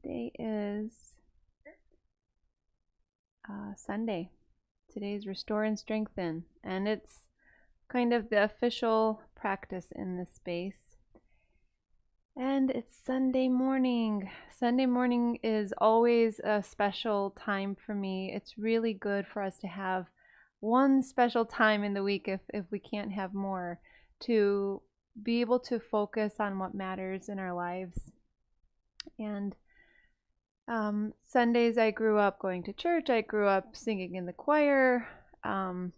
Today is Sunday. Today's Restore and Strengthen, and it's kind of the official practice in this space. And it's Sunday morning. Sunday morning is always a special time for me. It's really good for us to have one special time in the week, if we can't have more, to be able to focus on what matters in our lives. And Sundays, I grew up going to church. I grew up singing in the choir. And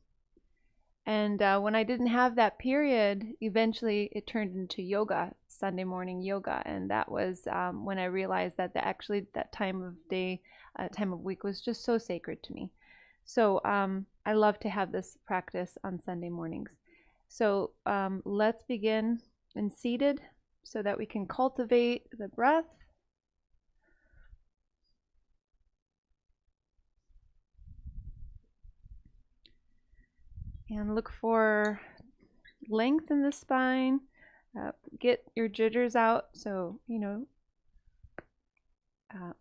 when I didn't have that period, eventually it turned into yoga, Sunday morning yoga. And that was when I realized that that time of day, time of week was just so sacred to me. So I love to have this practice on Sunday mornings. So let's begin in seated so that we can cultivate the breath. And look for length in the spine. Get your jitters out, so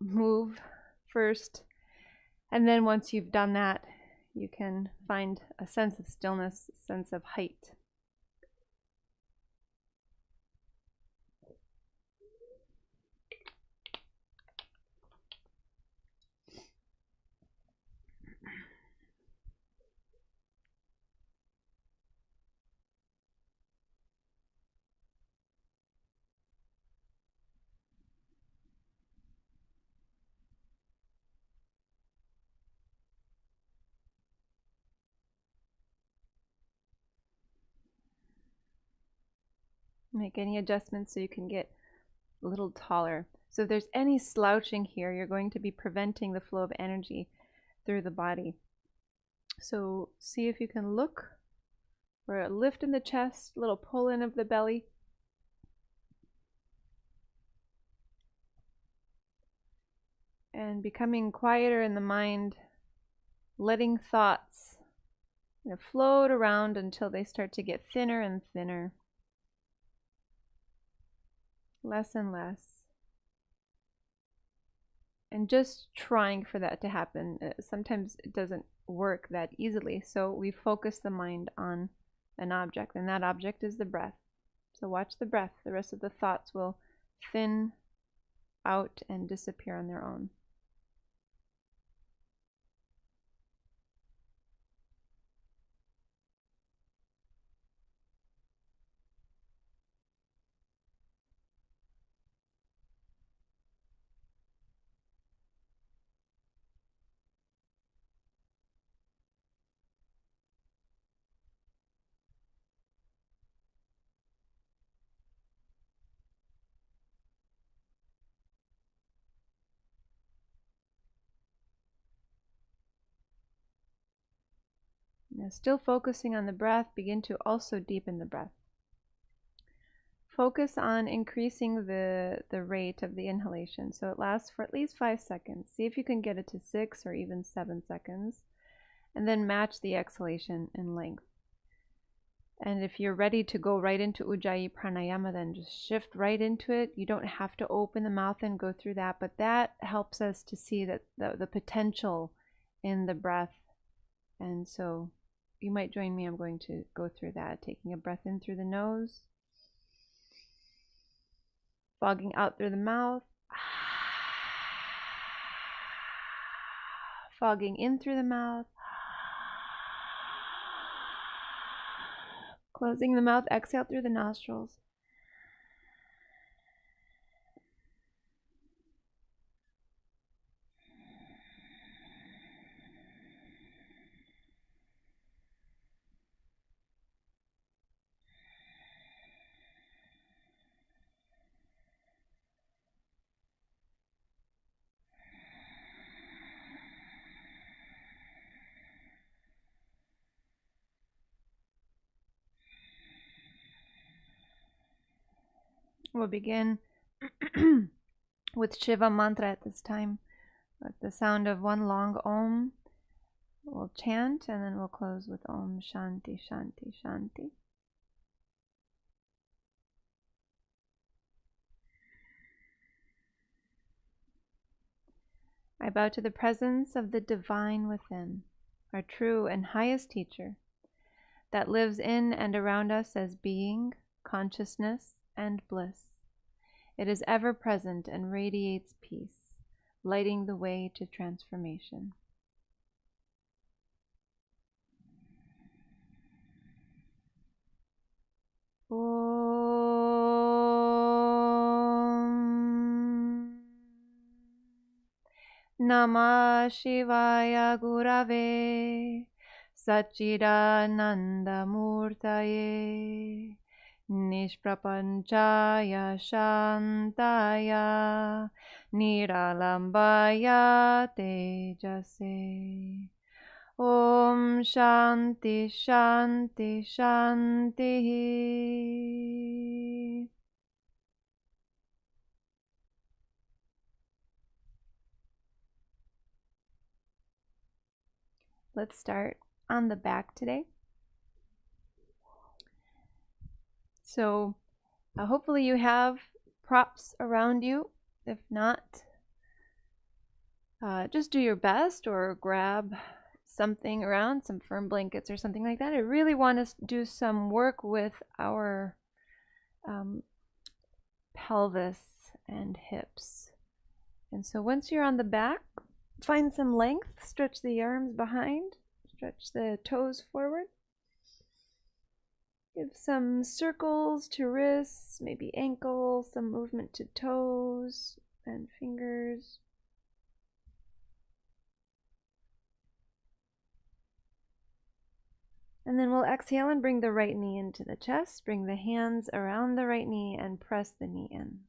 move first, and then once you've done that, you can find a sense of stillness, a sense of height. Make any adjustments so you can get a little taller. So if there's any slouching here, you're going to be preventing the flow of energy through the body. So see if you can look for a lift in the chest, a little pull in of the belly. And becoming quieter in the mind, letting thoughts float around until they start to get thinner and thinner. Less and less. And just trying for that to happen. Sometimes it doesn't work that easily, so we focus the mind on an object, and that object is the breath. So watch the breath. The rest of the thoughts will thin out and disappear on their own. Now, still focusing on the breath, begin to also deepen the breath. Focus on increasing the rate of the inhalation, so it lasts for at least 5 seconds. See if you can get it to 6 or even 7 seconds, and then match the exhalation in length. And if you're ready to go right into Ujjayi Pranayama, then just shift right into it. You don't have to open the mouth and go through that, but that helps us to see that the potential in the breath. And so you might join me. I'm going to go through that, taking a breath in through the nose, fogging out through the mouth, fogging in through the mouth, closing the mouth, exhale through the nostrils. We'll begin with Shiva mantra at this time, with the sound of one long Om. We'll chant and then we'll close with Om Shanti Shanti Shanti. I bow to the presence of the divine within, our true and highest teacher, that lives in and around us as being, consciousness, and bliss. It is ever present and radiates peace, lighting the way to transformation. Om Namah Shivaya Gurave Satchidananda Murtaye Nishprapanchaya Shantaya Niralambaya Tejase. Om Shanti Shanti Shanti. Let's start on the back today. So hopefully you have props around you. If not, just do your best or grab something around, some firm blankets or something like that. I really want to do some work with our pelvis and hips. And so once you're on the back, find some length, stretch the arms behind, stretch the toes forward. Give some circles to wrists, maybe ankles, some movement to toes and fingers. And then we'll exhale and bring the right knee into the chest, bring the hands around the right knee and press the knee in.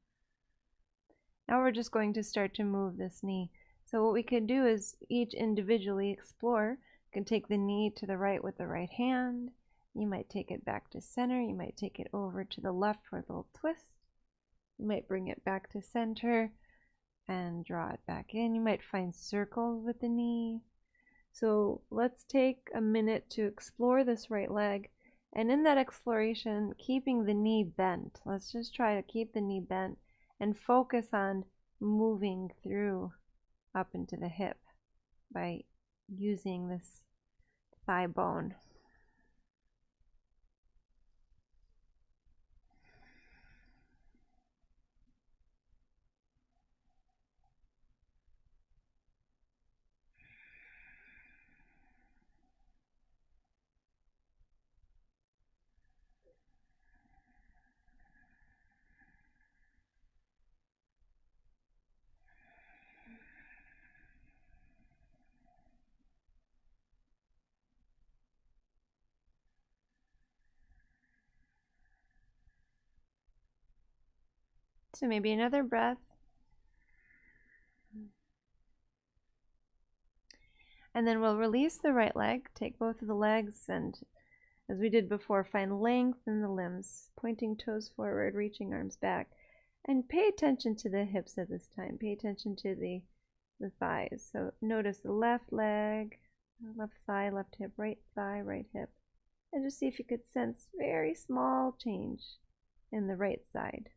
Now we're just going to start to move this knee. So what we could do is each individually explore. You can take the knee to the right with the right hand. You might take it back to center. You might take it over to the left for a little twist. You might bring it back to center and draw it back in. You might find circles with the knee. So let's take a minute to explore this right leg. And in that exploration, keeping the knee bent. Let's just try to keep the knee bent and focus on moving through up into the hip by using this thigh bone. So maybe another breath. And then we'll release the right leg, take both of the legs, and as we did before, find length in the limbs, pointing toes forward, reaching arms back. And pay attention to the hips at this time. Pay attention to the thighs. So notice the left leg, left thigh, left hip, right thigh, right hip. And just see if you could sense very small change in the right side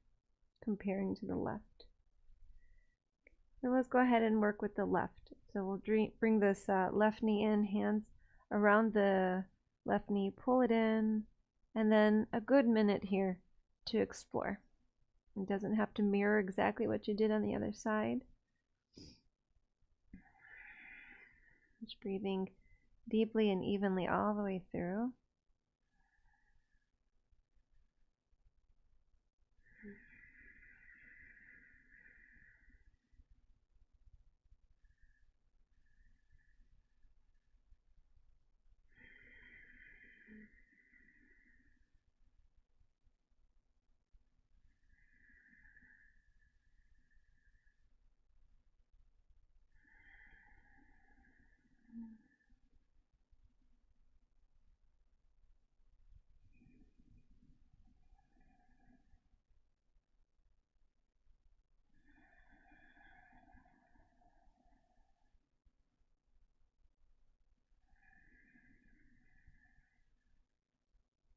comparing to the left. Now let's go ahead and work with the left. So we'll bring this left knee in, hands around the left knee, pull it in, and then a good minute here to explore. It doesn't have to mirror exactly what you did on the other side. Just breathing deeply and evenly all the way through.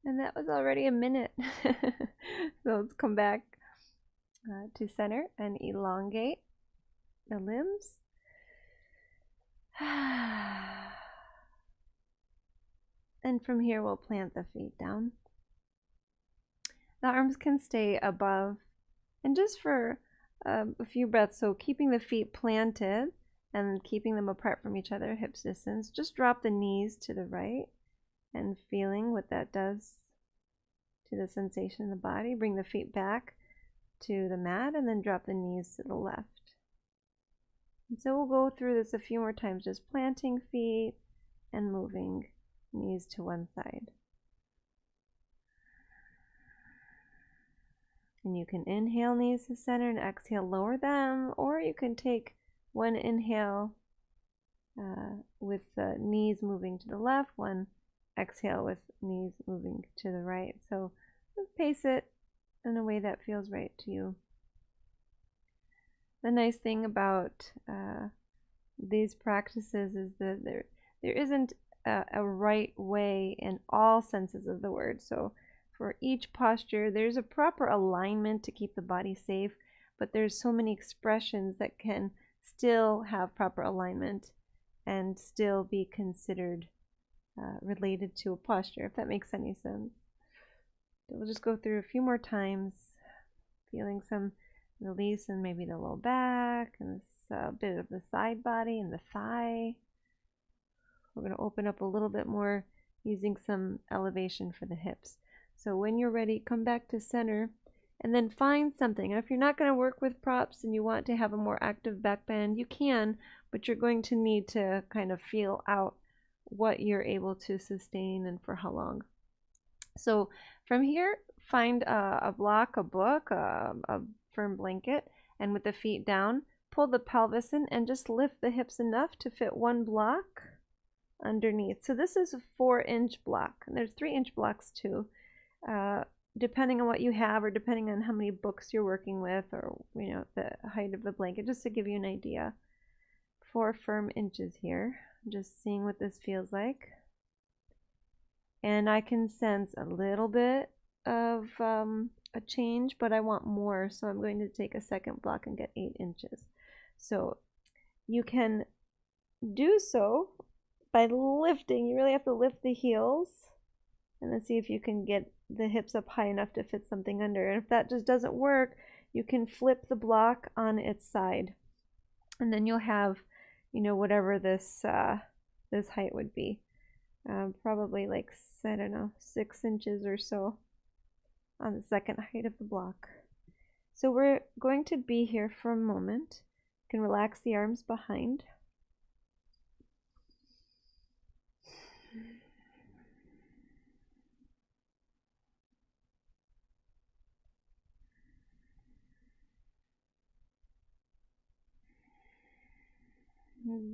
And that was already a minute. So let's come back to center and elongate the limbs. And from here, we'll plant the feet down. The arms can stay above, and just for a few breaths, so keeping the feet planted and keeping them apart from each other, hips distance, just drop the knees to the right and feeling what that does to the sensation in the body. Bring the feet back to the mat and then drop the knees to the left. And so we'll go through this a few more times, just planting feet and moving knees to one side. And you can inhale knees to center and exhale, lower them, or you can take one inhale with the knees moving to the left, one exhale with knees moving to the right. So pace it in a way that feels right to you. The nice thing about these practices is that there isn't a right way in all senses of the word. So for each posture, there's a proper alignment to keep the body safe, but there's so many expressions that can still have proper alignment and still be considered related to a posture, if that makes any sense. So we'll just go through a few more times, feeling some release in maybe the low back and this bit of the side body and the thigh. We're going to open up a little bit more using some elevation for the hips. So when you're ready, come back to center and then find something. And if you're not going to work with props and you want to have a more active back bend, you can, but you're going to need to kind of feel out what you're able to sustain and for how long. So from here, find a block, a book, a firm blanket, and with the feet down, pull the pelvis in and just lift the hips enough to fit one block underneath. So this is a 4-inch block, and there's 3-inch blocks too, depending on what you have or depending on how many books you're working with, or the height of the blanket, just to give you an idea. 4 firm inches here. I'm just seeing what this feels like. And I can sense a little bit of a change, but I want more, so I'm going to take a second block and get 8 inches. So you can do so by lifting. You really have to lift the heels and then see if you can get the hips up high enough to fit something under. And if that just doesn't work, you can flip the block on its side, and then you'll have, whatever this this height would be. Probably like, I don't know, 6 inches or so on the second height of the block. So we're going to be here for a moment. You can relax the arms behind.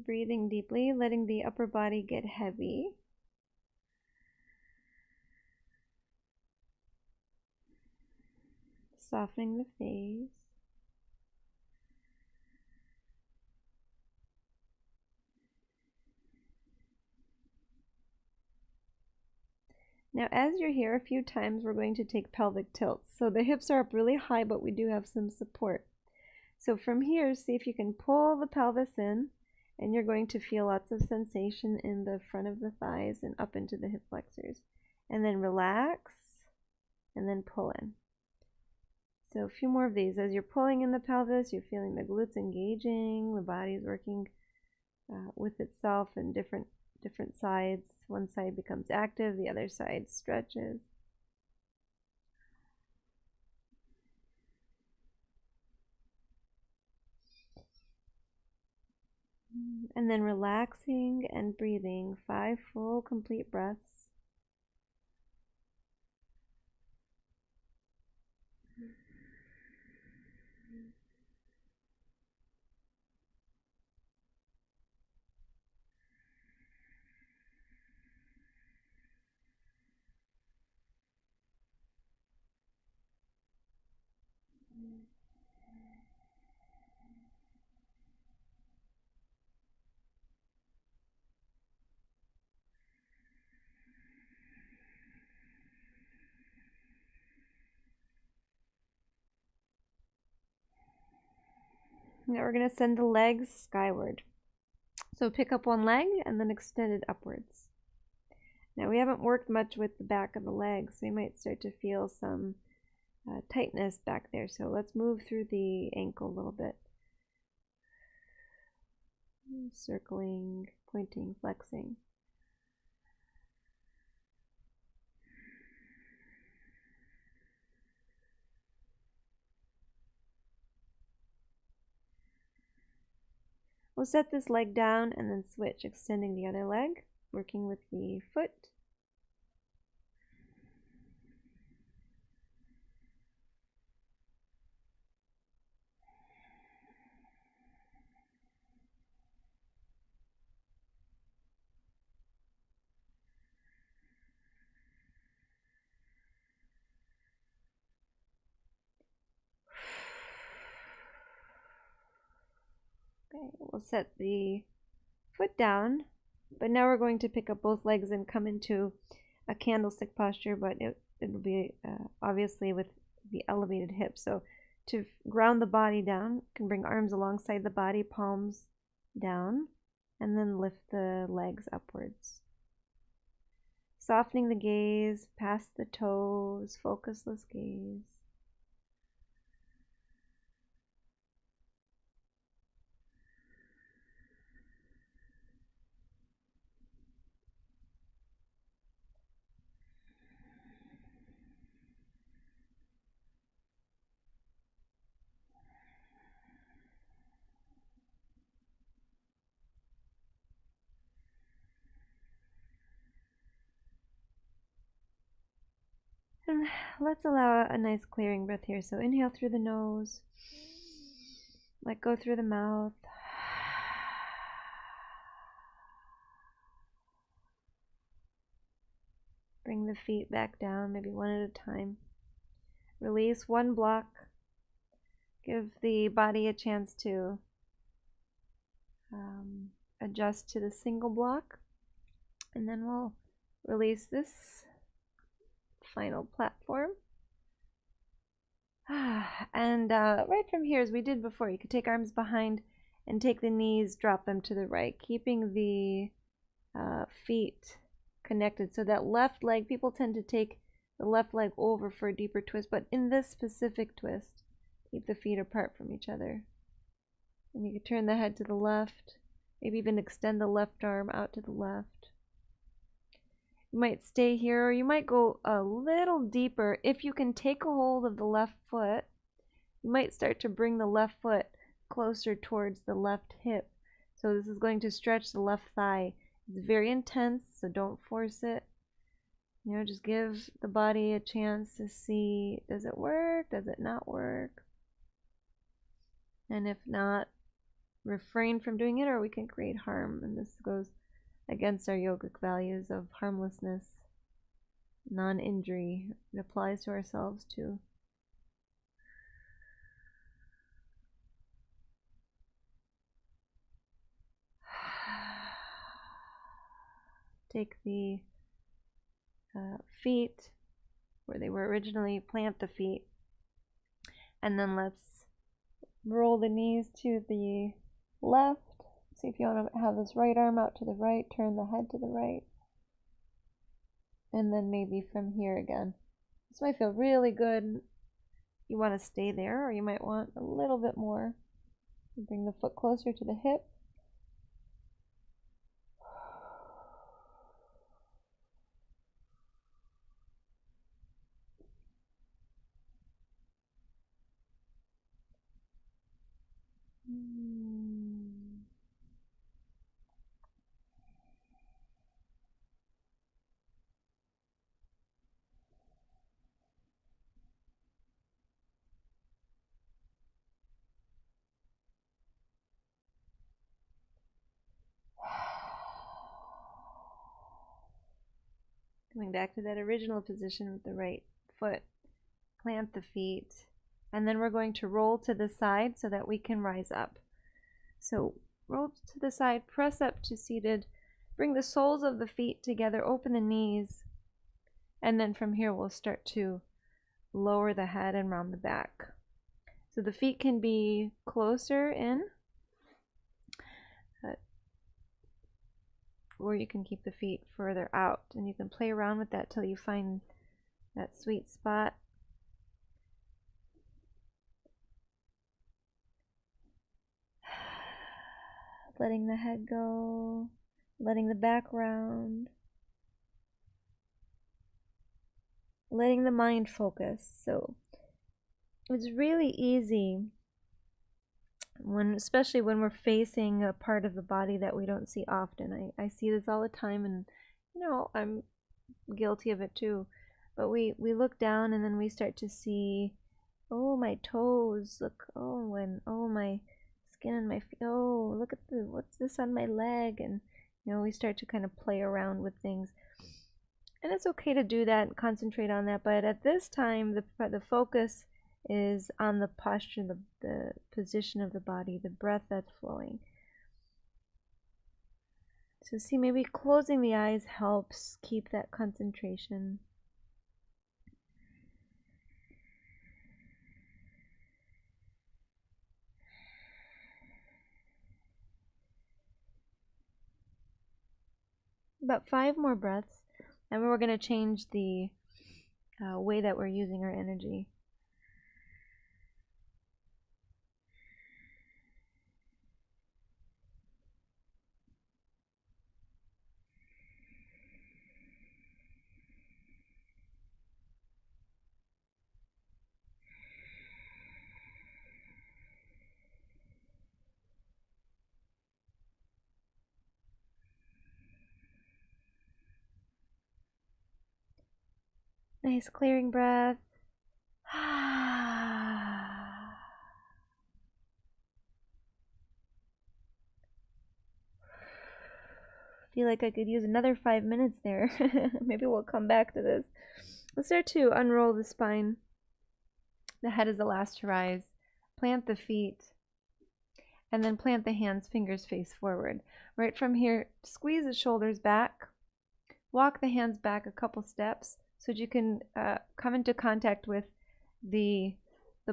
Breathing deeply, letting the upper body get heavy. Softening the face. Now as you're here a few times, we're going to take pelvic tilts. So the hips are up really high, but we do have some support. So from here, see if you can pull the pelvis in, and you're going to feel lots of sensation in the front of the thighs and up into the hip flexors. And then relax, and then pull in. So a few more of these. As you're pulling in the pelvis, you're feeling the glutes engaging, the body's working with itself in different sides. One side becomes active, the other side stretches. And then relaxing and breathing 5 full complete breaths. Now we're going to send the legs skyward. So pick up one leg and then extend it upwards. Now we haven't worked much with the back of the legs, so you might start to feel some tightness back there. So let's move through the ankle a little bit. Circling, pointing, flexing. We'll set this leg down and then switch, extending the other leg, working with the foot. Okay, we'll set the foot down, but now we're going to pick up both legs and come into a candlestick posture, but it'll be obviously with the elevated hips. So to ground the body down, you can bring arms alongside the body, palms down, and then lift the legs upwards. Softening the gaze, past the toes, focusless gaze. And let's allow a nice clearing breath here. So inhale through the nose, let go through the mouth. Bring the feet back down, maybe one at a time. Release one block. Give the body a chance to adjust to the single block. And then we'll release this final platform. And right from here, as we did before, you could take arms behind and take the knees, drop them to the right, keeping the feet connected. So that left leg, people tend to take the left leg over for a deeper twist, but in this specific twist, keep the feet apart from each other. And you can turn the head to the left, maybe even extend the left arm out to the left. You might stay here, or you might go a little deeper. If you can take a hold of the left foot, you might start to bring the left foot closer towards the left hip. So this is going to stretch the left thigh. It's very intense, so don't force it. You know, just give the body a chance to see, does it work? Does it not work? And if not, refrain from doing it, or we can create harm. And this goes against our yogic values of harmlessness, non-injury. It applies to ourselves too. Take the feet where they were originally, plant the feet, and then let's roll the knees to the left. See if you want to have this right arm out to the right, turn the head to the right, and then maybe from here again. This might feel really good. You want to stay there, or you might want a little bit more. Bring the foot closer to the hip. Coming back to that original position with the right foot. Plant the feet. And then we're going to roll to the side so that we can rise up. So roll to the side, press up to seated. Bring the soles of the feet together, open the knees. And then from here we'll start to lower the head and round the back. So the feet can be closer in. or you can keep the feet further out, and you can play around with that till you find that sweet spot. Letting the head go, letting the background, letting the mind focus. So it's really easy especially when we're facing a part of the body that we don't see often. I see this all the time, and you know, I'm guilty of it too. But we look down and then we start to see, oh, my toes, look, oh, and oh, my skin and my feet, oh, look at what's this on my leg? And you know, we start to kind of play around with things. And it's okay to do that and concentrate on that, but at this time the focus is on the posture, the position of the body, the breath that's flowing. So see, maybe closing the eyes helps keep that concentration. About 5 more breaths, and we're going to change the way that we're using our energy. Nice clearing breath. Feel like I could use another 5 minutes there. Maybe we'll come back to this. Let's start to unroll the spine. The head is the last to rise. Plant the feet, and then plant the hands, fingers face forward. Right from here, squeeze the shoulders back. Walk the hands back a couple steps so that you can come into contact with the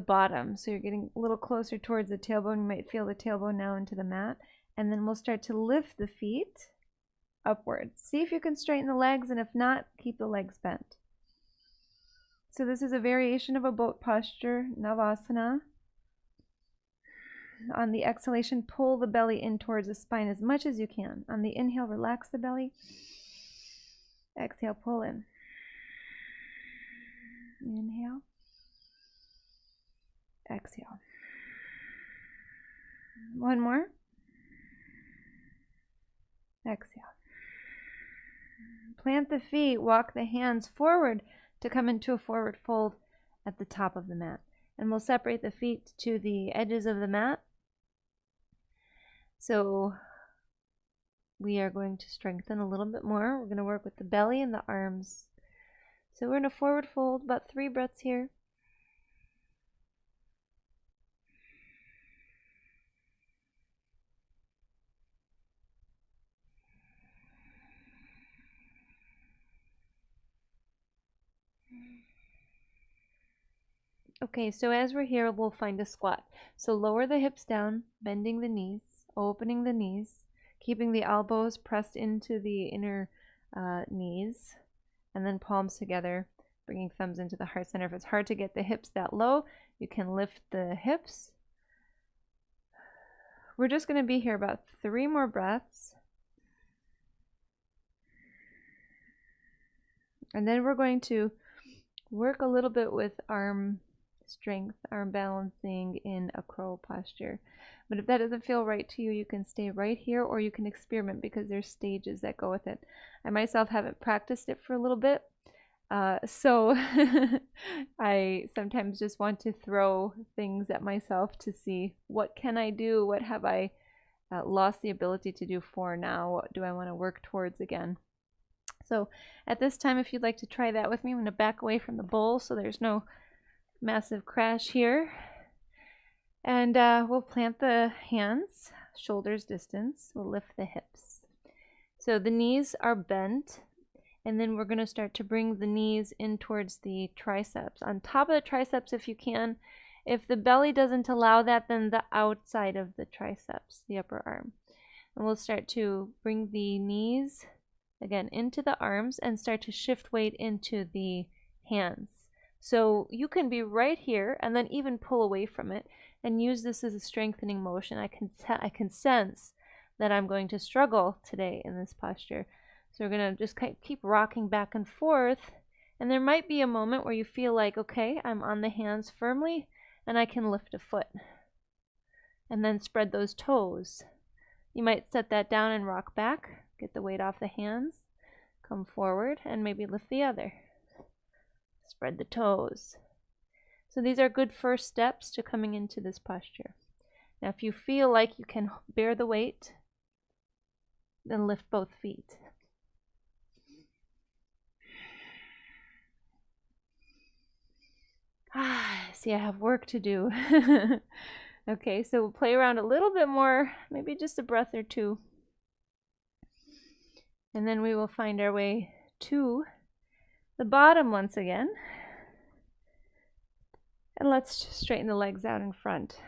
bottom. So you're getting a little closer towards the tailbone. You might feel the tailbone now into the mat. And then we'll start to lift the feet upwards. See if you can straighten the legs, and if not, keep the legs bent. So this is a variation of a boat posture, Navasana. On the exhalation, pull the belly in towards the spine as much as you can. On the inhale, relax the belly. Exhale, pull in. Inhale. Exhale. One more. Exhale. Plant the feet, walk the hands forward to come into a forward fold at the top of the mat. And we'll separate the feet to the edges of the mat. So we are going to strengthen a little bit more. We're going to work with the belly and the arms. So we're in a forward fold, about 3 breaths here. Okay, so as we're here, we'll find a squat. So lower the hips down, bending the knees, opening the knees, keeping the elbows pressed into the inner knees, and then palms together, bringing thumbs into the heart center. If it's hard to get the hips that low, you can lift the hips. We're just going to be here about 3 more breaths. And then we're going to work a little bit with arm strength, arm balancing in a crow posture. But if that doesn't feel right to you, you can stay right here, or you can experiment because there's stages that go with it. I myself haven't practiced it for a little bit, so I sometimes just want to throw things at myself to see what can I do, what have I lost the ability to do for now, what do I want to work towards again. So at this time, if you'd like to try that with me, I'm going to back away from the bowl so there's no massive crash here. And we'll plant the hands, shoulders distance. We'll lift the hips. So the knees are bent, and then we're going to start to bring the knees in towards the triceps. On top of the triceps if you can. If the belly doesn't allow that, then the outside of the triceps, the upper arm. And we'll start to bring the knees again into the arms and start to shift weight into the hands. So you can be right here and then even pull away from it and use this as a strengthening motion. I can sense that I'm going to struggle today in this posture. So we're going to just keep rocking back and forth. And there might be a moment where you feel like, okay, I'm on the hands firmly and I can lift a foot. And then spread those toes. You might set that down and rock back, get the weight off the hands, come forward and maybe lift the other. Spread the toes. So these are good first steps to coming into this posture. Now if you feel like you can bear the weight, then lift both feet. See, I have work to do. Okay, so we'll play around a little bit more, maybe just a breath or two. And then we will find our way to the bottom once again. And let's just straighten the legs out in front.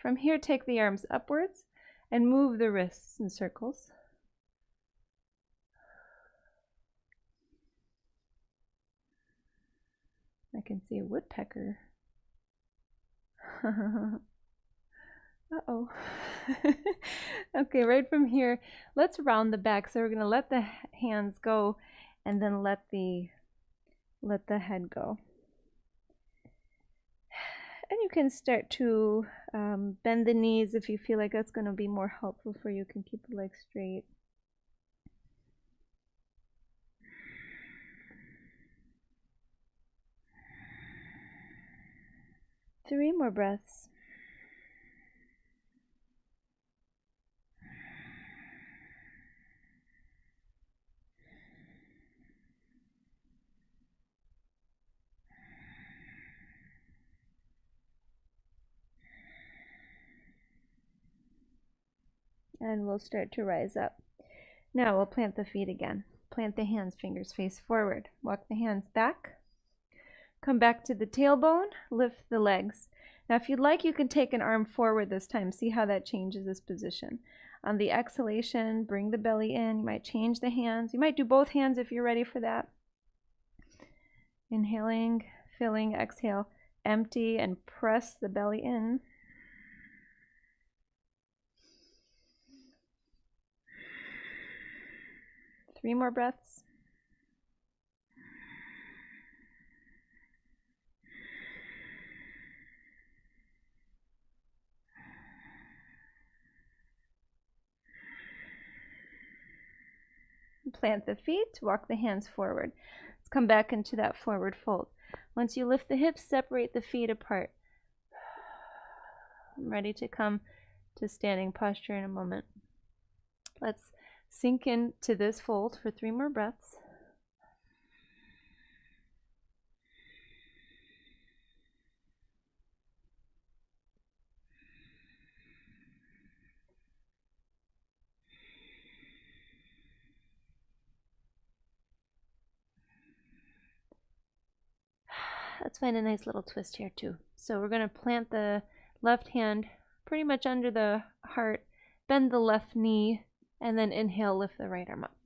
From here, take the arms upwards and move the wrists in circles. I can see a woodpecker. Uh-oh. Okay, right from here, let's round the back. So we're going to let the hands go and then let the head go. And you can start to bend the knees if you feel like that's going to be more helpful for you. You can keep the legs straight. Three more breaths. And we'll start to rise up. Now we'll plant the feet again. Plant the hands, fingers face forward. Walk the hands back. Come back to the tailbone, lift the legs. Now if you'd like, you can take an arm forward this time. See how that changes this position. On the exhalation, bring the belly in. You might change the hands. You might do both hands if you're ready for that. Inhaling, filling, exhale, empty, and press the belly in. Three more breaths. Plant the feet, walk the hands forward. Let's come back into that forward fold. Once you lift the hips, separate the feet apart. I'm ready to come to standing posture in a moment. Let's sink into this fold for 3 more breaths. Let's find a nice little twist here too. So we're going to plant the left hand pretty much under the heart, bend the left knee, and then inhale, lift the right arm up.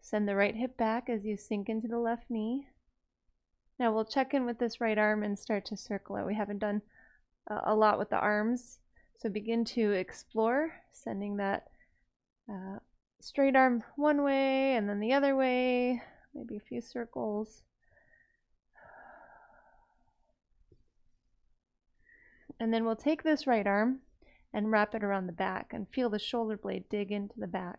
Send the right hip back as you sink into the left knee. Now we'll check in with this right arm and start to circle it. We haven't done a lot with the arms, so begin to explore, sending that straight arm one way and then the other way, maybe a few circles. And then we'll take this right arm and wrap it around the back and feel the shoulder blade dig into the back.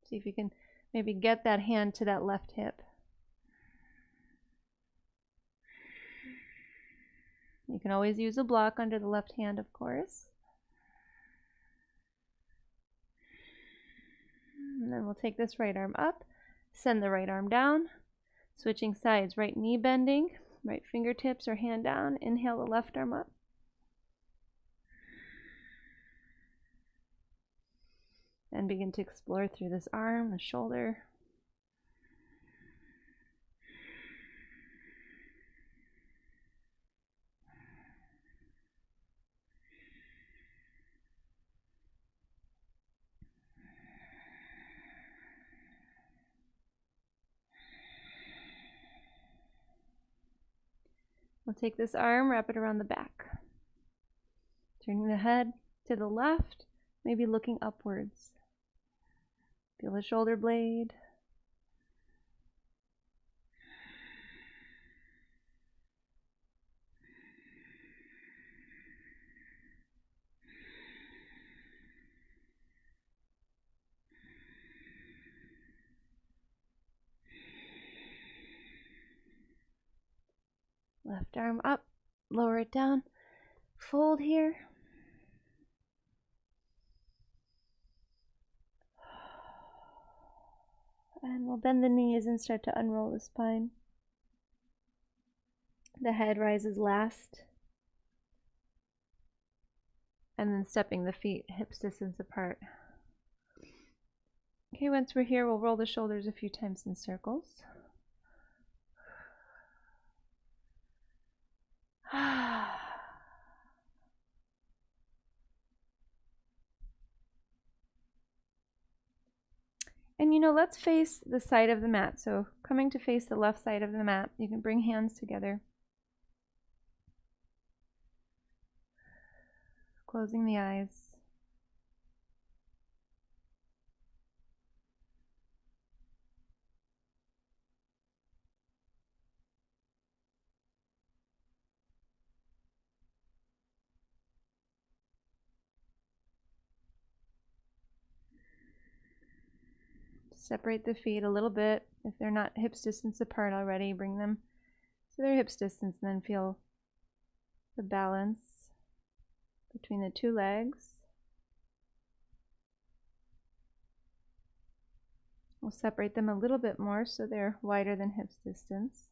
See if you can maybe get that hand to that left hip. You can always use a block under the left hand, of course. And then we'll take this right arm up, send the right arm down, switching sides, right knee bending, right fingertips or hand down, inhale the left arm up. And begin to explore through this arm, the shoulder. We'll take this arm, wrap it around the back. Turning the head to the left, maybe looking upwards. Feel the shoulder blade. Left arm up, lower it down, fold here. And we'll bend the knees and start to unroll the spine. The head rises last. And then stepping the feet hips distance apart. Okay, once we're here, we'll roll the shoulders a few times in circles. And let's face the side of the mat. So coming to face the left side of the mat, you can bring hands together. Closing the eyes. Separate the feet a little bit. If they're not hips distance apart already, bring them to their hips distance and then feel the balance between the two legs. We'll separate them a little bit more so they're wider than hips distance.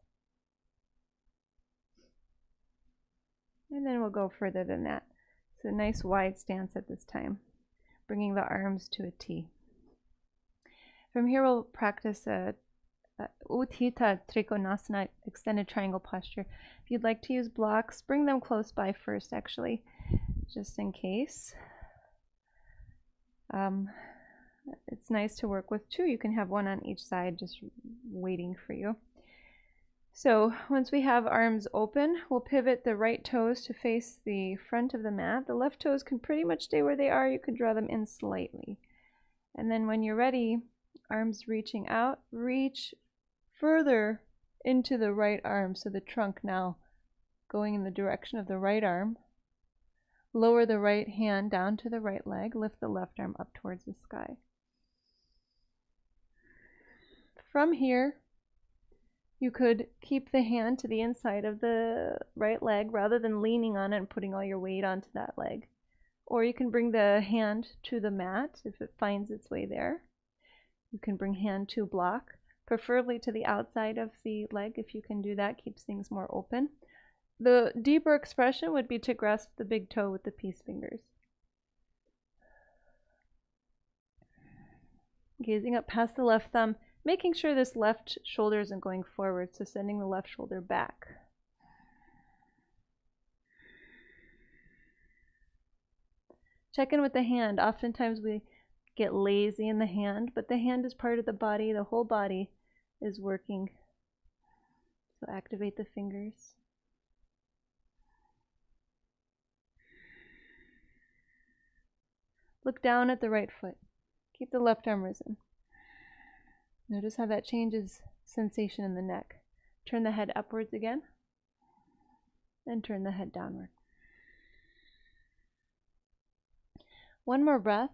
And then we'll go further than that. So nice wide stance at this time, bringing the arms to a T. From here we'll practice a Utthita Trikonasana, extended triangle posture. If you'd like to use blocks, bring them close by first actually, just in case. It's nice to work with two. You can have one on each side just waiting for you. So once we have arms open, we'll pivot the right toes to face the front of the mat. The left toes can pretty much stay where they are. You can draw them in slightly. And then when you're ready, arms reaching out, reach further into the right arm. So the trunk now going in the direction of the right arm. Lower the right hand down to the right leg. Lift the left arm up towards the sky. From here, you could keep the hand to the inside of the right leg rather than leaning on it and putting all your weight onto that leg. Or you can bring the hand to the mat if it finds its way there. You can bring hand to block, preferably to the outside of the leg. If you can do that, keeps things more open. The deeper expression would be to grasp the big toe with the peace fingers. Gazing up past the left thumb, making sure this left shoulder isn't going forward, so sending the left shoulder back. Check in with the hand. Oftentimes we get lazy in the hand, but the hand is part of the body. The whole body is working. So activate the fingers. Look down at the right foot. Keep the left arm risen. Notice how that changes sensation in the neck. Turn the head upwards again, and turn the head downward. One more breath.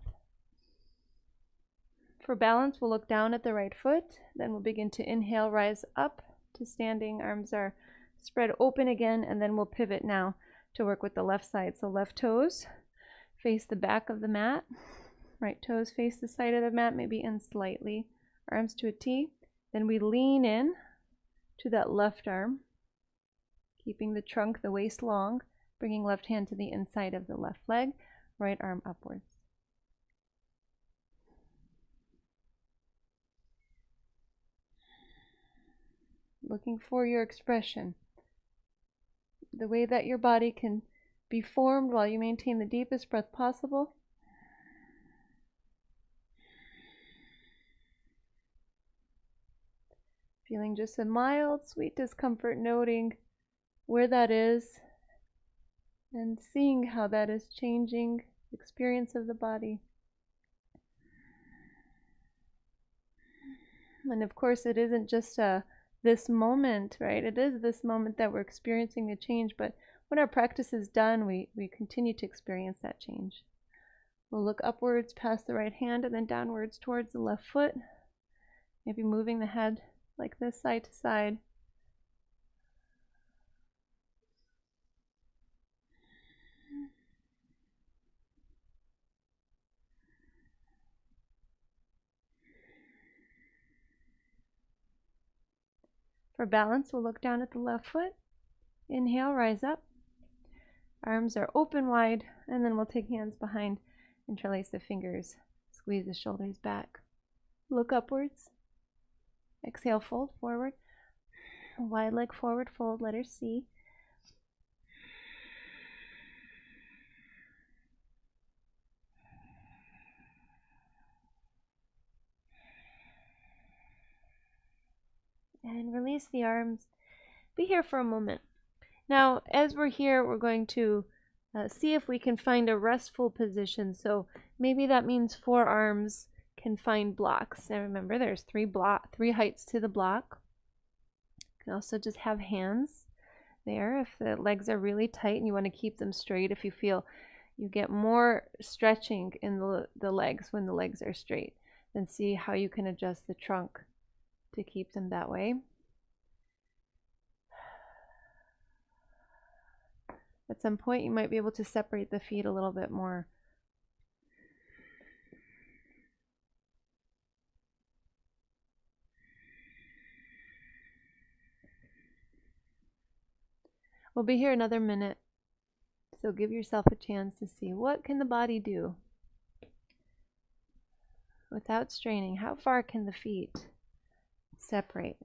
For balance, we'll look down at the right foot, then we'll begin to inhale, rise up to standing. Arms are spread open again, and then we'll pivot now to work with the left side. So left toes face the back of the mat, right toes face the side of the mat, maybe in slightly. Arms to a T. Then we lean in to that left arm, keeping the trunk, the waist long, bringing left hand to the inside of the left leg, right arm upwards. Looking for your expression, the way that your body can be formed while you maintain the deepest breath possible. Feeling just a mild, sweet discomfort, noting where that is and seeing how that is changing the experience of the body. And of course, it isn't just this moment, right? It is this moment that we're experiencing the change, but when our practice is done, we continue to experience that change. We'll look upwards past the right hand and then downwards towards the left foot, maybe moving the head like this, side to side. For balance, we'll look down at the left foot. Inhale, rise up. Arms are open wide, and then we'll take hands behind, interlace the fingers, squeeze the shoulders back. Look upwards. Exhale, fold forward. Wide leg forward, fold, letter C. And release the arms. Be here for a moment. Now, as we're here, we're going to see if we can find a restful position. So maybe that means forearms can find blocks. And remember, there's three heights to the block. You can also just have hands there if the legs are really tight and you want to keep them straight. If you feel you get more stretching in the legs when the legs are straight, then see how you can adjust the trunk to keep them that way. At some point, you might be able to separate the feet a little bit more. We'll be here another minute, so give yourself a chance to see what can the body do without straining. How far can the feet separate?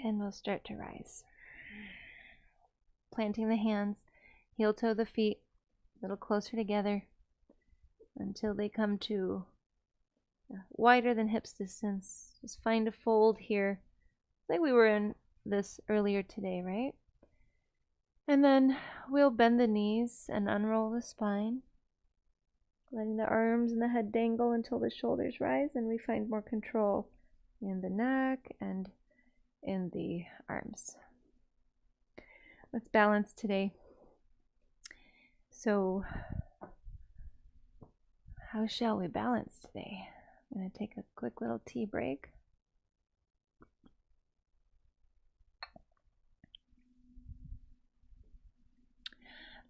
And we'll start to rise. Planting the hands, heel toe the feet a little closer together until they come to wider than hips distance. Just find a fold here, like we were in this earlier today, right? And then we'll bend the knees and unroll the spine, letting the arms and the head dangle until the shoulders rise and we find more control in the neck and in the arms. Let's balance today. So, how shall we balance today? I'm going to take a quick little tea break.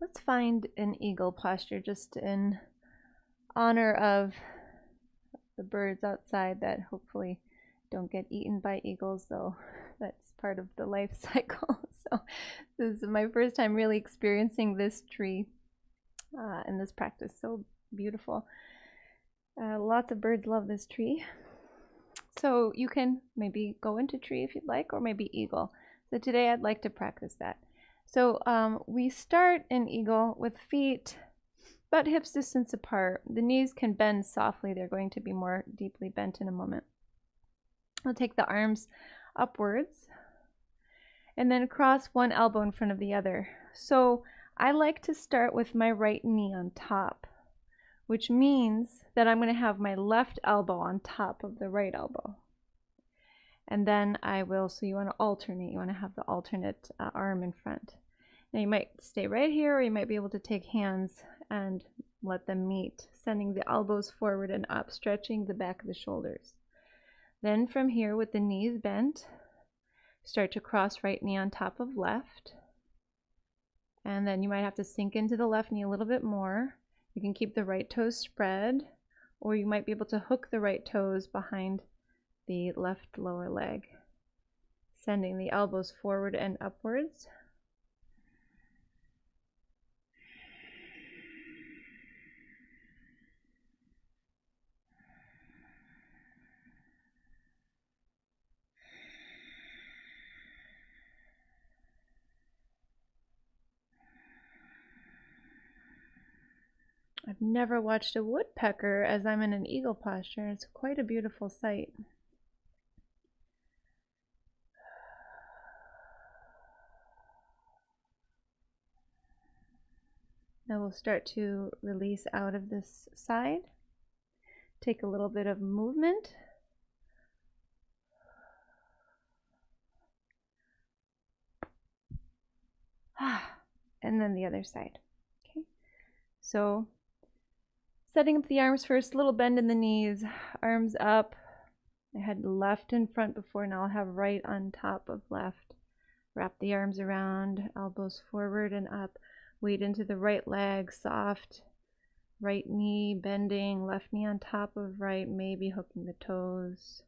Let's find an eagle posture just in honor of the birds outside that hopefully don't get eaten by eagles, though that's part of the life cycle. So this is my first time really experiencing this tree in this practice. So beautiful. Lots of birds love this tree. So you can maybe go into tree if you'd like, or maybe eagle. So today I'd like to practice that. So we start in eagle with feet about hips distance apart. The knees can bend softly. They're going to be more deeply bent in a moment. I'll take the arms upwards and then cross one elbow in front of the other. So I like to start with my right knee on top, which means that I'm going to have my left elbow on top of the right elbow. And then I will, so you want to alternate, you want to have the alternate arm in front. Now you might stay right here, or you might be able to take hands and let them meet, sending the elbows forward and up, stretching the back of the shoulders. Then from here, with the knees bent, start to cross right knee on top of left And then you might have to sink into the left knee a little bit more. You can keep the right toes spread, or you might be able to hook the right toes behind the left lower leg, sending the elbows forward and upwards. I've never watched a woodpecker as I'm in an eagle posture. It's quite a beautiful sight. Now we'll start to release out of this side. Take a little bit of movement. And then the other side. Okay. So setting up the arms first, little bend in the knees, arms up. I had left in front before, now I'll have right on top of left. Wrap the arms around, elbows forward and up. Weight into the right leg, soft. Right knee bending, left knee on top of right, maybe hooking the toes.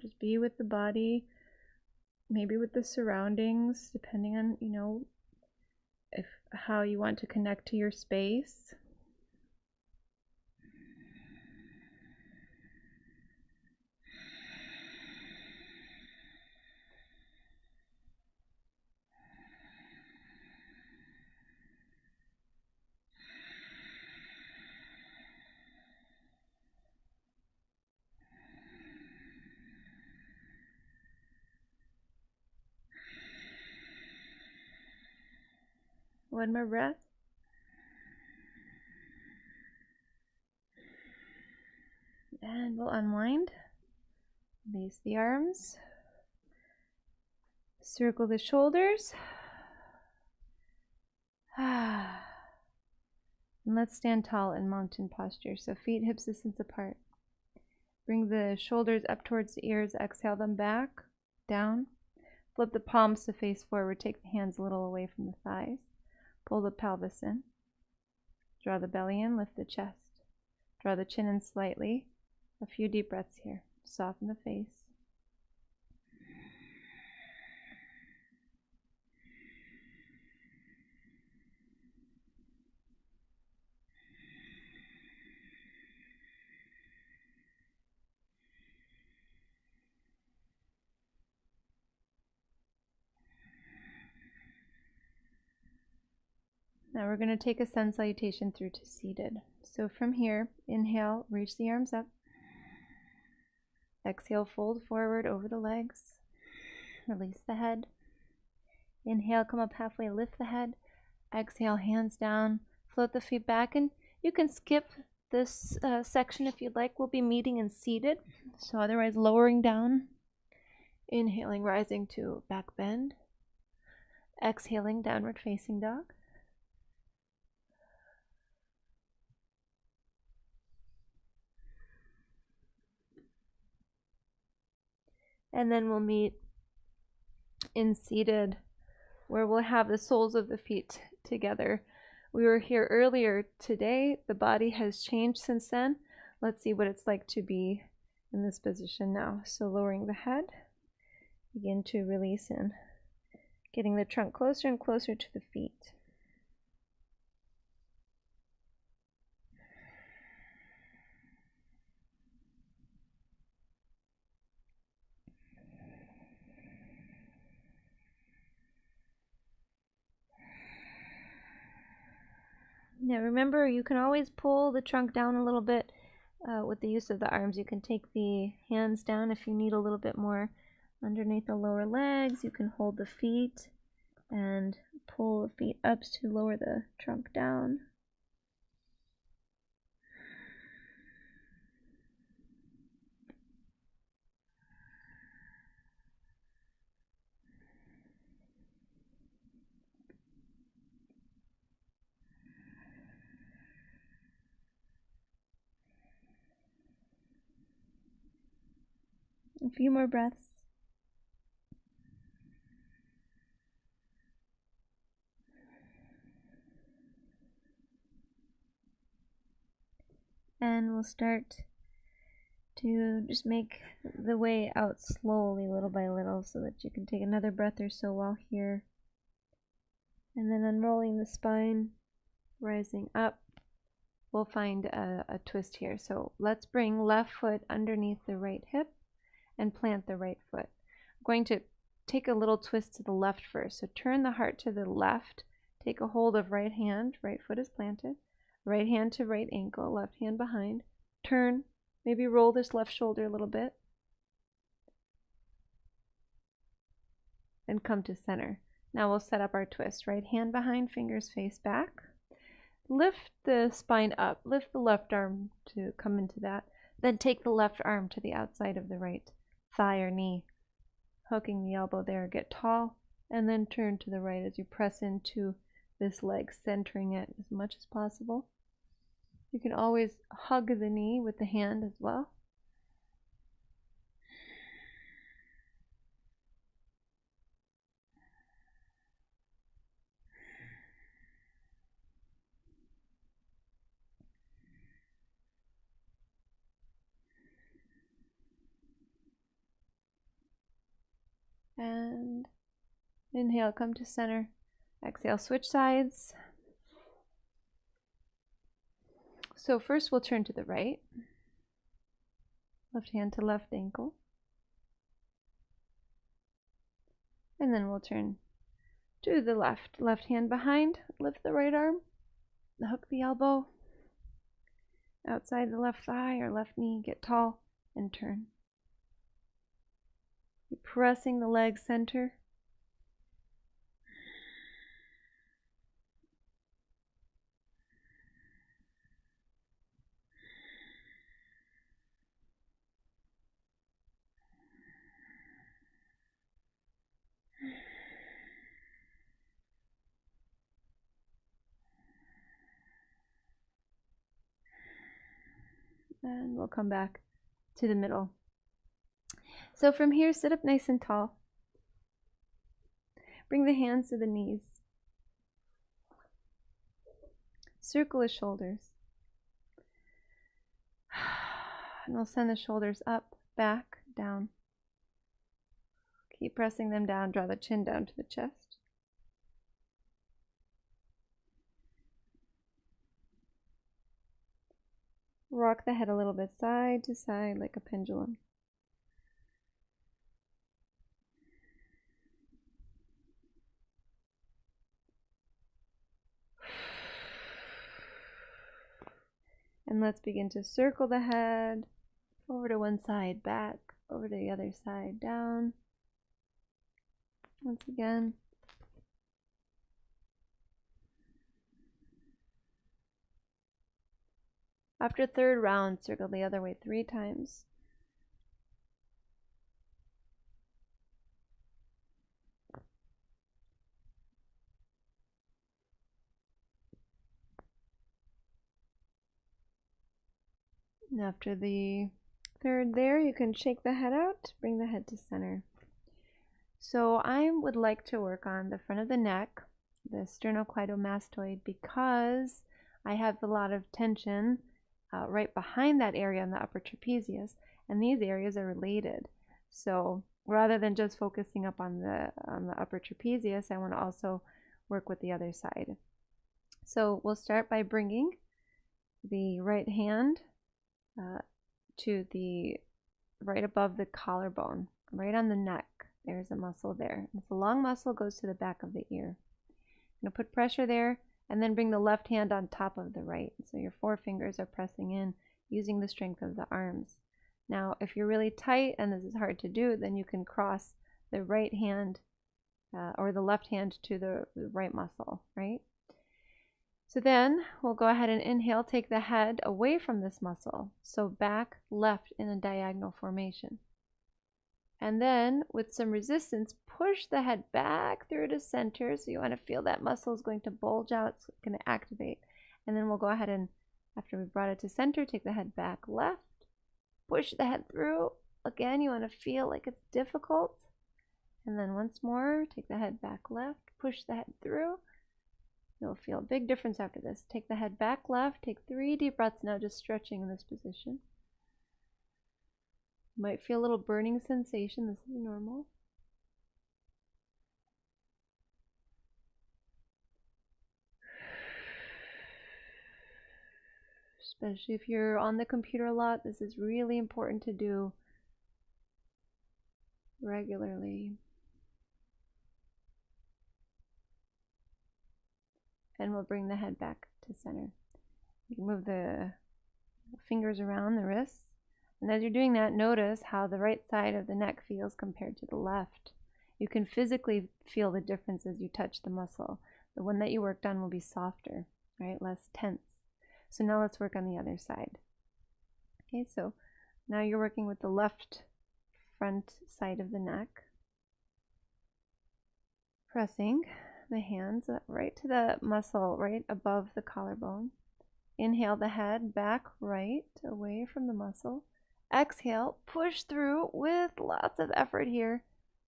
Just be with the body, maybe with the surroundings, depending on, how you want to connect to your space. One more breath. And we'll unwind. Release the arms. Circle the shoulders. And let's stand tall in mountain posture. So feet hips distance apart. Bring the shoulders up towards the ears. Exhale them back, down. Flip the palms to face forward. Take the hands a little away from the thighs. Pull the pelvis in. Draw the belly in, lift the chest. Draw the chin in slightly. A few deep breaths here. Soften the face. Now we're going to take a sun salutation through to seated. So from here, inhale, reach the arms up. Exhale, fold forward over the legs. Release the head. Inhale, come up halfway, lift the head. Exhale, hands down, float the feet back. And you can skip this section if you'd like. We'll be meeting in seated. So otherwise, lowering down. Inhaling, rising to back bend. Exhaling, downward facing dog. And then we'll meet in seated, where we'll have the soles of the feet together. We were here earlier today. The body has changed since then. Let's see what it's like to be in this position now. So lowering the head, begin to release in, getting the trunk closer and closer to the feet. Now remember, you can always pull the trunk down a little bit with the use of the arms. You can take the hands down if you need a little bit more underneath the lower legs. You can hold the feet and pull the feet up to lower the trunk down. A few more breaths. And we'll start to just make the way out slowly, little by little, so that you can take another breath or so while here. And then unrolling the spine, rising up. We'll find a twist here. So let's bring left foot underneath the right hip and plant the right foot. I'm going to take a little twist to the left first. So turn the heart to the left, take a hold of right hand, right foot is planted, right hand to right ankle, left hand behind, turn, maybe roll this left shoulder a little bit, and come to center. Now we'll set up our twist. Right hand behind, fingers face back. Lift the spine up, lift the left arm to come into that. Then take the left arm to the outside of the right thigh or knee, hooking the elbow there, get tall, and then turn to the right as you press into this leg, centering it as much as possible. You can always hug the knee with the hand as well. And inhale, come to center. Exhale, switch sides. So first we'll turn to the right. Left hand to left ankle. And then we'll turn to the left. Left hand behind, lift the right arm, hook the elbow, outside the left thigh or left knee, get tall, and turn. Keep pressing the leg center. And we'll come back to the middle. So from here, sit up nice and tall. Bring the hands to the knees. Circle the shoulders. And we'll send the shoulders up, back, down. Keep pressing them down. Draw the chin down to the chest. Rock the head a little bit side to side like a pendulum. And let's begin to circle the head over to one side, back, over to the other side, down. Once again. After third round, circle the other way 3 times. And after the third there, you can shake the head out, bring the head to center. So I would like to work on the front of the neck, the sternocleidomastoid, because I have a lot of tension right behind that area in the upper trapezius, and these areas are related. So rather than just focusing up on the upper trapezius, I want to also work with the other side. So we'll start by bringing the right hand to the right above the collarbone, right on the neck. There's a muscle there. It's a long muscle, goes to the back of the ear. I'm going to put pressure there and then bring the left hand on top of the right. So your 4 fingers are pressing in using the strength of the arms. Now, if you're really tight and this is hard to do, then you can cross the right hand or the left hand to the right muscle, right? So then we'll go ahead and inhale, take the head away from this muscle. So back, left in a diagonal formation. And then with some resistance, push the head back through to center. So you want to feel that muscle is going to bulge out. It's going to activate. And then we'll go ahead and, after we brought it to center, take the head back left. Push the head through. Again, you want to feel like it's difficult. And then once more, take the head back left. Push the head through. You'll feel a big difference after this. Take the head back left, take 3 deep breaths now, just stretching in this position. You might feel a little burning sensation, this is normal. Especially if you're on the computer a lot, this is really important to do regularly. And we'll bring the head back to center. You can move the fingers around the wrists. And as you're doing that, notice how the right side of the neck feels compared to the left. You can physically feel the difference as you touch the muscle. The one that you worked on will be softer, right? Less tense. So now let's work on the other side. Okay, so now you're working with the left front side of the neck. Pressing the hands right to the muscle right above the collarbone. Inhale the head back right away from the muscle. Exhale, push through with lots of effort here,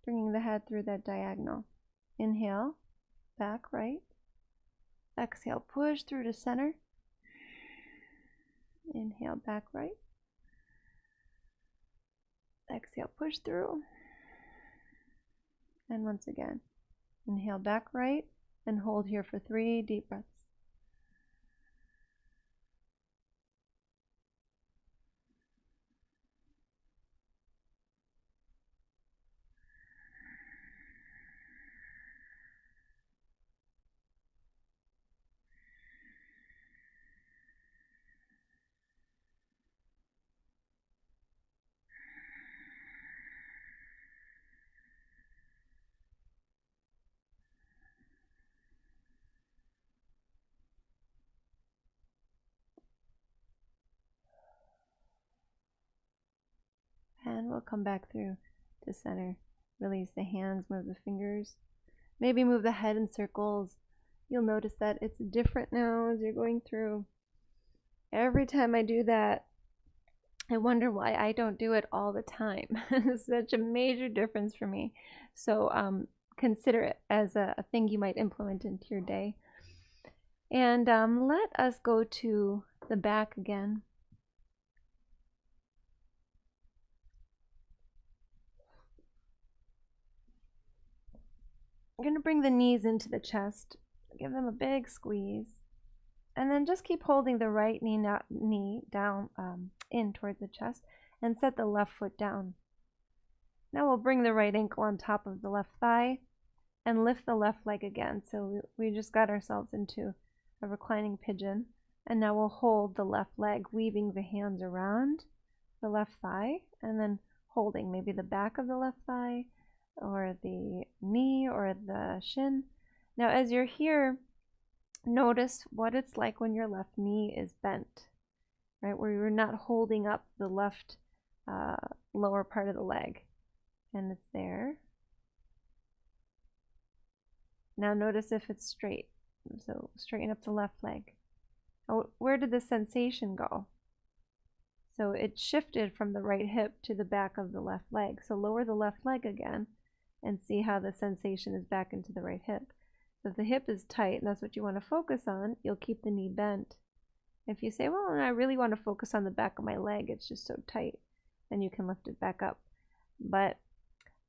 bringing the head through that diagonal. Inhale, back right. Exhale, push through to center. Inhale, back right. Exhale, push through. And once again, inhale back right and hold here for 3 deep breaths. And we'll come back through to center. Release the hands, move the fingers. Maybe move the head in circles. You'll notice that it's different now as you're going through. Every time I do that, I wonder why I don't do it all the time. It's such a major difference for me. So consider it as a thing you might implement into your day. And let us go to the back again. You're going to bring the knees into the chest. Give them a big squeeze. And then just keep holding the right knee down in towards the chest and set the left foot down. Now we'll bring the right ankle on top of the left thigh and lift the left leg again. So we just got ourselves into a reclining pigeon. And now we'll hold the left leg, weaving the hands around the left thigh and then holding maybe the back of the left thigh or the knee or the shin. Now as you're here, notice what it's like when your left knee is bent, right? Where you're not holding up the left lower part of the leg. And it's there. Now notice if it's straight. So straighten up the left leg. Oh, where did the sensation go? So it shifted from the right hip to the back of the left leg. So lower the left leg again and see how the sensation is back into the right hip. So if the hip is tight and that's what you want to focus on, you'll keep the knee bent. If you say, well, I really want to focus on the back of my leg, it's just so tight, then you can lift it back up. But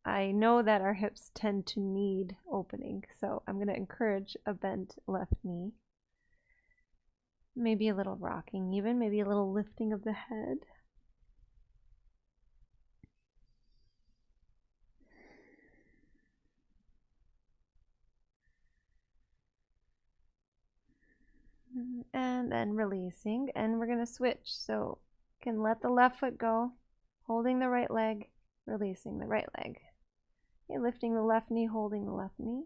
I know that our hips tend to need opening, so I'm going to encourage a bent left knee. Maybe a little rocking even, maybe a little lifting of the head. And then releasing, and we're going to switch. So you can let the left foot go, holding the right leg, releasing the right leg. Okay, lifting the left knee, holding the left knee.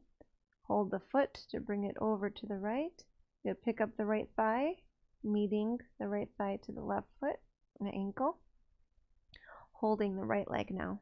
Hold the foot to bring it over to the right. You'll pick up the right thigh, meeting the right thigh to the left foot and ankle. Holding the right leg now.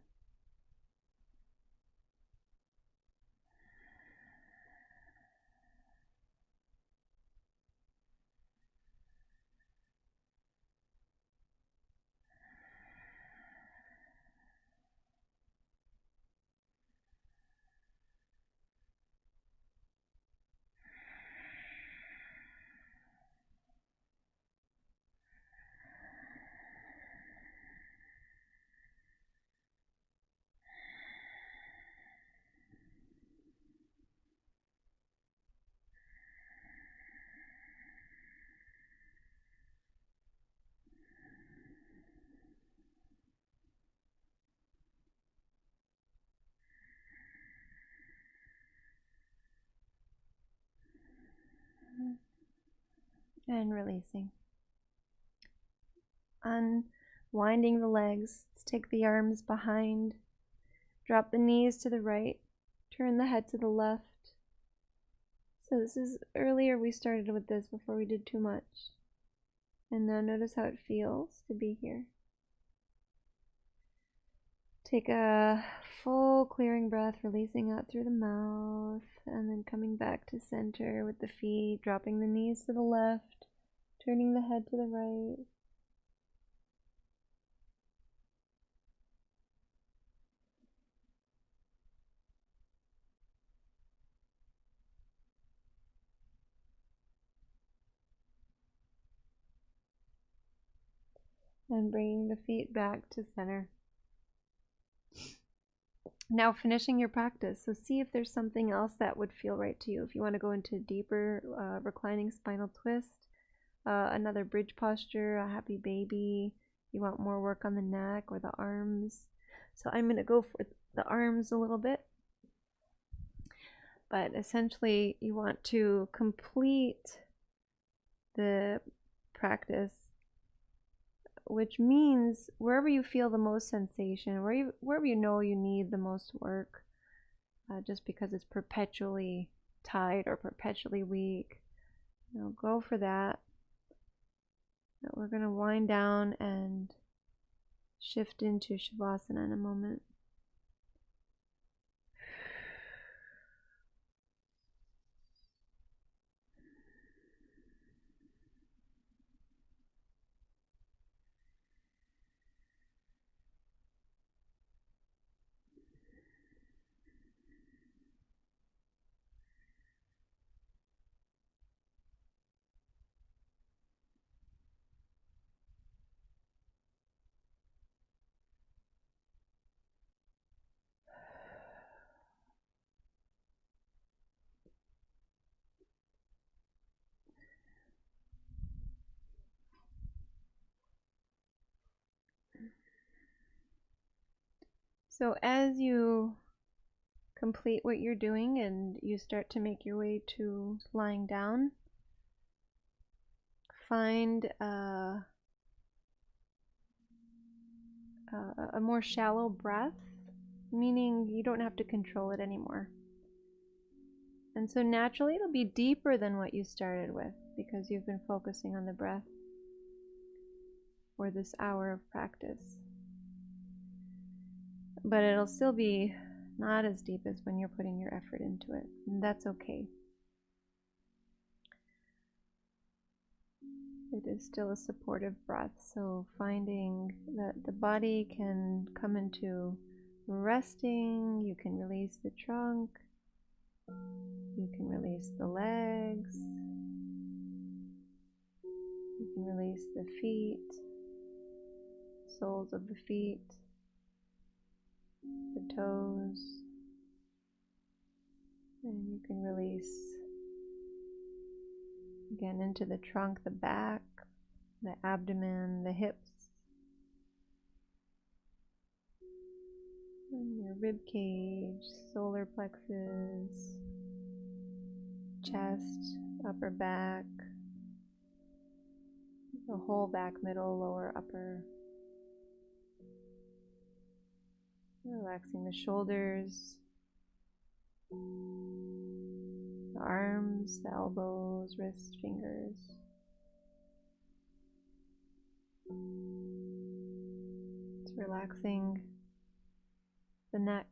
And releasing. Unwinding the legs. Let's take the arms behind. Drop the knees to the right. Turn the head to the left. So this is earlier we started with this before we did too much. And now notice how it feels to be here. Take a full clearing breath, releasing out through the mouth, and then coming back to center with the feet, dropping the knees to the left, turning the head to the right. And bringing the feet back to center. Now finishing your practice, so see if there's something else that would feel right to you. If you want to go into deeper reclining spinal twist, another bridge posture, a happy baby, you want more work on the neck or the arms. So I'm going to go for the arms a little bit. But essentially you want to complete the practice, which means wherever you feel the most sensation, wherever you know you need the most work, just because it's perpetually tight or perpetually weak, go for that. But we're going to wind down and shift into Shavasana in a moment. So as you complete what you're doing and you start to make your way to lying down, find a more shallow breath, meaning you don't have to control it anymore. And so naturally it'll be deeper than what you started with because you've been focusing on the breath for this hour of practice. But it'll still be not as deep as when you're putting your effort into it, and that's okay. It is still a supportive breath, so finding that the body can come into resting, you can release the trunk, you can release the legs, you can release the feet, soles of the feet, the toes, and you can release again into the trunk, the back, the abdomen, the hips, and your rib cage, solar plexus, chest, upper back, the whole back, middle, lower, upper. Relaxing the shoulders, the arms, the elbows, wrists, fingers. It's relaxing the neck.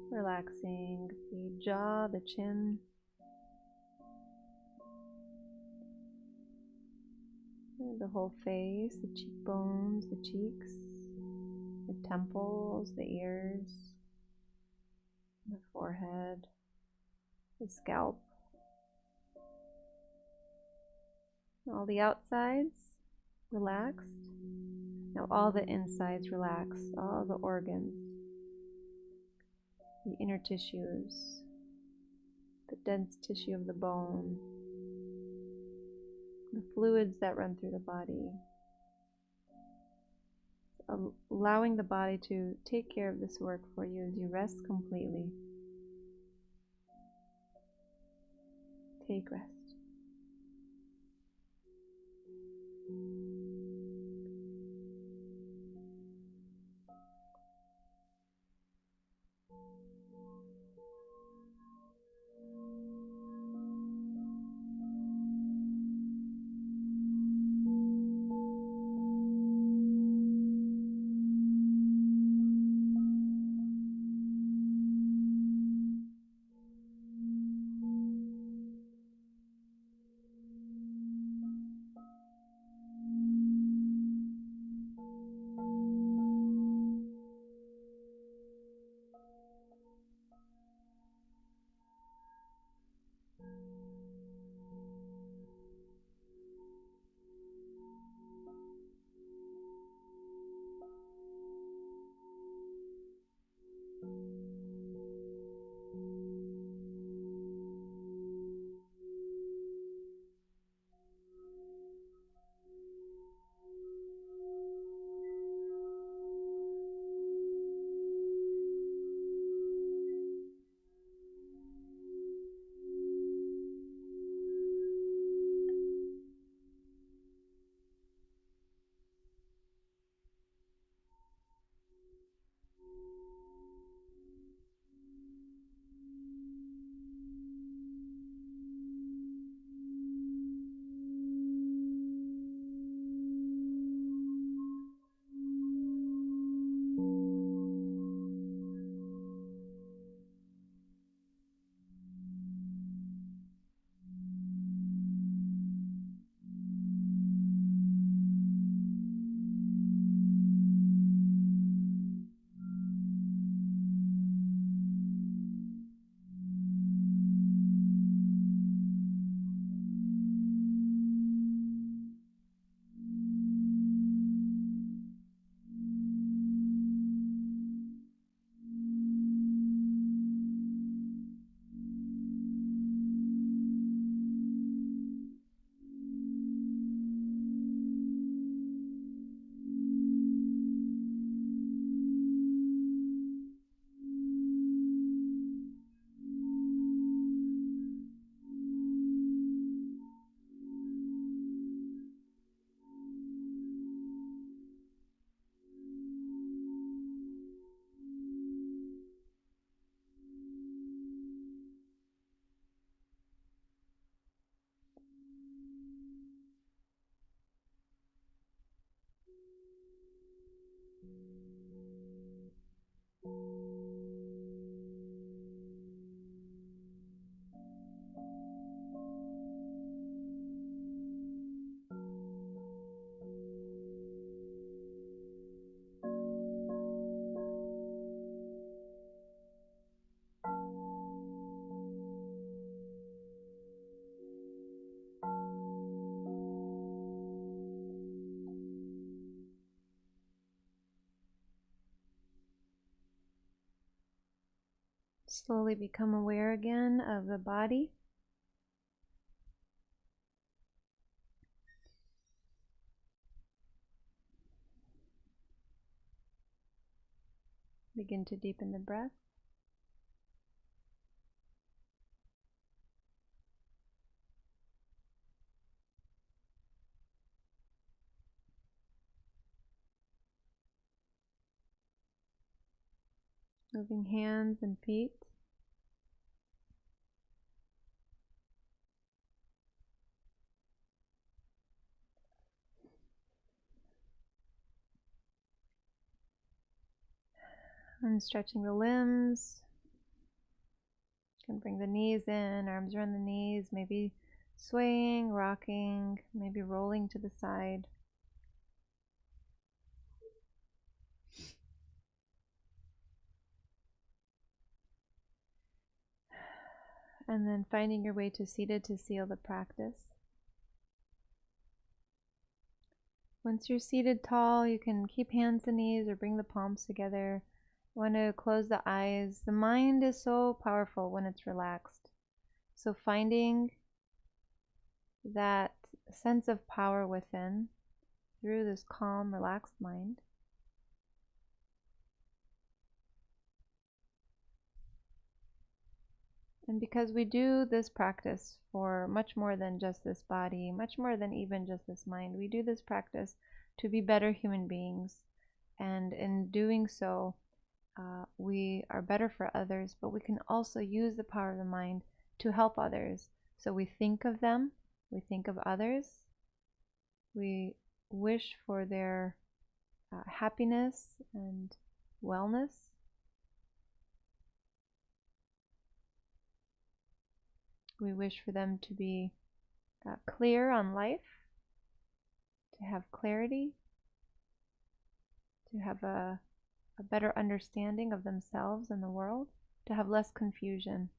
Relaxing the jaw, the chin. The whole face, the cheekbones, the cheeks, the temples, the ears, the forehead, the scalp. All the outsides relaxed. Now all the insides relaxed, all the organs, the inner tissues, the dense tissue of the bone, the fluids that run through the body. allowing the body to take care of this work for you as you rest completely. Take rest. Slowly become aware again of the body. Begin to deepen the breath. Moving hands and feet. And stretching the limbs. You can bring the knees in, arms around the knees, maybe swaying, rocking, maybe rolling to the side. And then finding your way to seated to seal the practice. Once you're seated tall, you can keep hands and knees or bring the palms together. You want to close the eyes. The mind is so powerful when it's relaxed. So finding that sense of power within through this calm, relaxed mind. And because we do this practice for much more than just this body, much more than even just this mind, we do this practice to be better human beings. And in doing so, we are better for others, but we can also use the power of the mind to help others. So we think of them, we think of others, we wish for their happiness and wellness. We wish for them to be clear on life, to have clarity, to have a better understanding of themselves and the world, to have less confusion.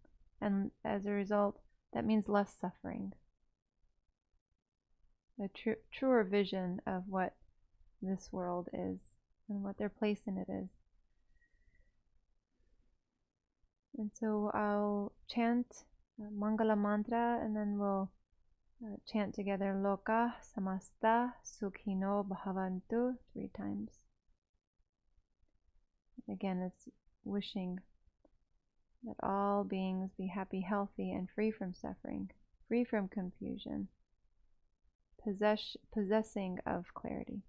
And as a result, that means less suffering. A truer vision of what this world is and what their place in it is. And so I'll chant Mangala mantra, and then we'll chant together Loka Samasta Sukhino Bhavantu 3 times. Again, it's wishing that all beings be happy, healthy, and free from suffering, free from confusion, possessing of clarity.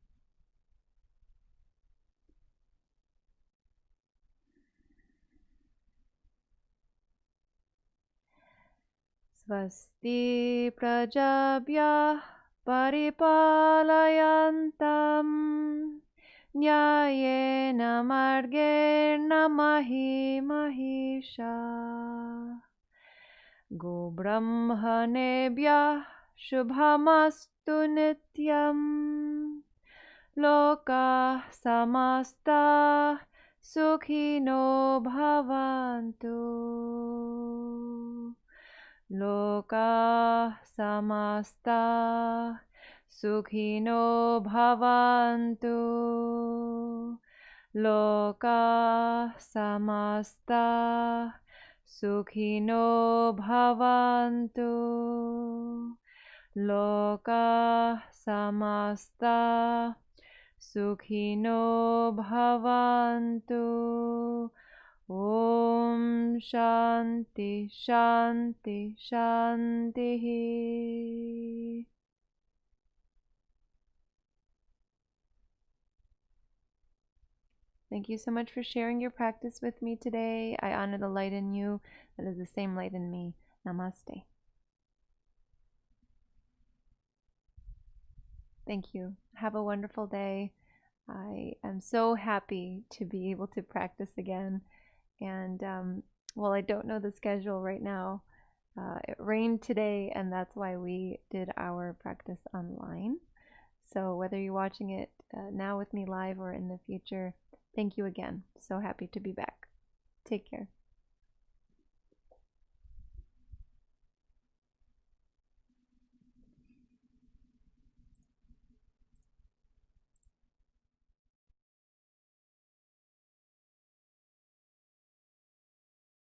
Svasti prajabhya paripalayantam nyayena margena mahi mahisha Gobrahmanebhyah shubhamastu nityam Loka samasta sukhino bhavantu Loka samasta sukhino bhavantu Loka samasta sukhino bhavantu Loka samasta sukhino bhavantu. Om Shanti Shanti Shanti. Thank you so much for sharing your practice with me today. I honor the light in you that is the same light in me. Namaste. Thank you. Have a wonderful day. I am so happy to be able to practice again. And well, I don't know the schedule right now. It rained today, and that's why we did our practice online. So whether you're watching it now with me live or in the future, thank you again. So happy to be back. Take care.